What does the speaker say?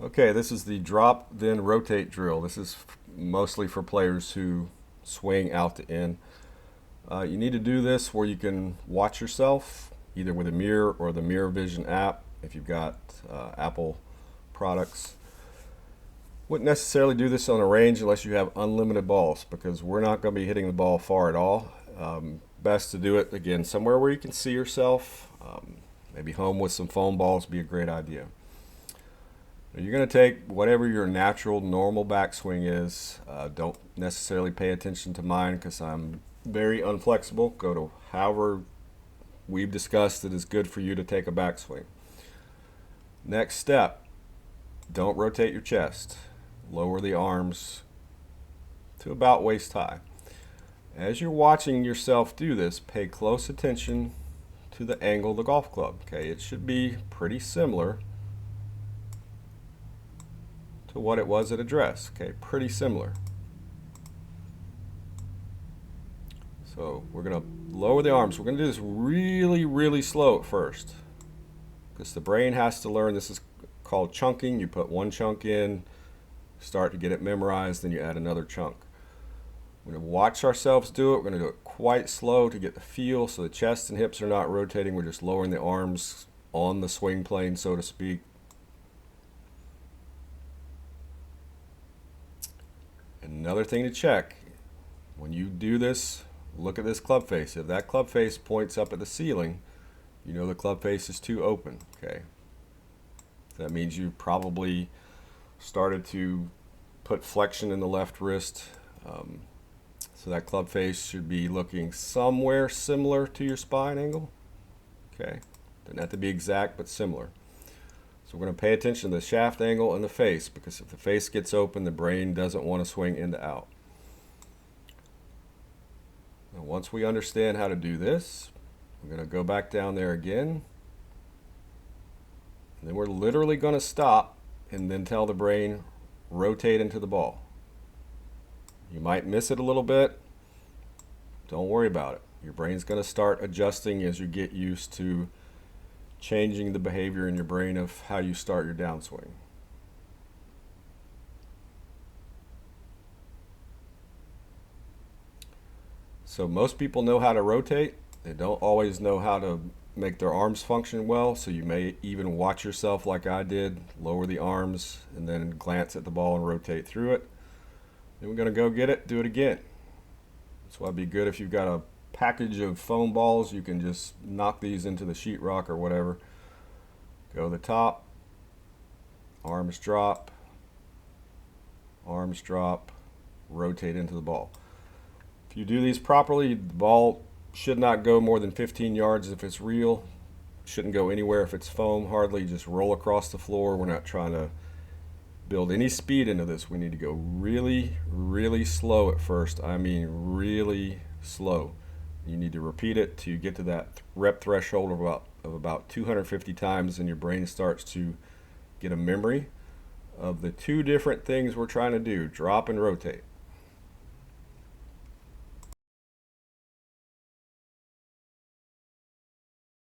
Okay, this is the drop then rotate drill. This is mostly for players who swing out to in. You need to do this where you can watch yourself either with a mirror or the Mirror Vision app if you've got Apple products. Wouldn't necessarily do this on a range unless you have unlimited balls because we're not going to be hitting the ball far at all. Best to do it again somewhere where you can see yourself. Maybe home with some foam balls would be a great idea. You're going to take whatever your natural, normal backswing is. Don't necessarily pay attention to mine because I'm very unflexible. Go to however we've discussed it is good for you to take a backswing. Next step, don't rotate your chest. Lower the arms to about waist high. As you're watching yourself do this, pay close attention to the angle of the golf club. Okay, it should be pretty similar to what it was at address. Okay, pretty similar. So we're going to lower the arms. We're going to do this really, really slow at first because the brain has to learn. This is called chunking. You put one chunk in, start to get it memorized, then you add another chunk. We're going to watch ourselves do it. We're going to do it quite slow to get the feel so the chest and hips are not rotating. We're just lowering the arms on the swing plane, so to speak. Another thing to check, when you do this, look at this club face. If that club face points up at the ceiling, you know the club face is too open. Okay, that means you probably started to put flexion in the left wrist. So that club face should be looking somewhere similar to your spine angle. Okay, doesn't have to be exact, but similar. So we're going to pay attention to the shaft angle and the face because if the face gets open, the brain doesn't want to swing in to out. Now, once we understand how to do this, we're going to go back down there again. And then we're literally going to stop and then tell the brain, rotate into the ball. You might miss it a little bit. Don't worry about it. Your brain's going to start adjusting as you get used to changing the behavior in your brain of how you start your downswing. So most people know how to rotate. They don't always know how to make their arms function well, so you may even watch yourself like I did, lower the arms and then glance at the ball and rotate through it. Then we're going to go get it, do it again. So it'd be good if you've got a package of foam balls, you can just knock these into the sheetrock or whatever. Go to the top, arms drop, rotate into the ball. If you do these properly, the ball should not go more than 15 yards if it's real. Shouldn't go anywhere if it's foam, hardly. Just roll across the floor. We're not trying to build any speed into this. We need to go really, really slow at first. I mean really slow. You need to repeat it till you get to that rep threshold of about 250 times, and your brain starts to get a memory of the two different things we're trying to do, drop and rotate.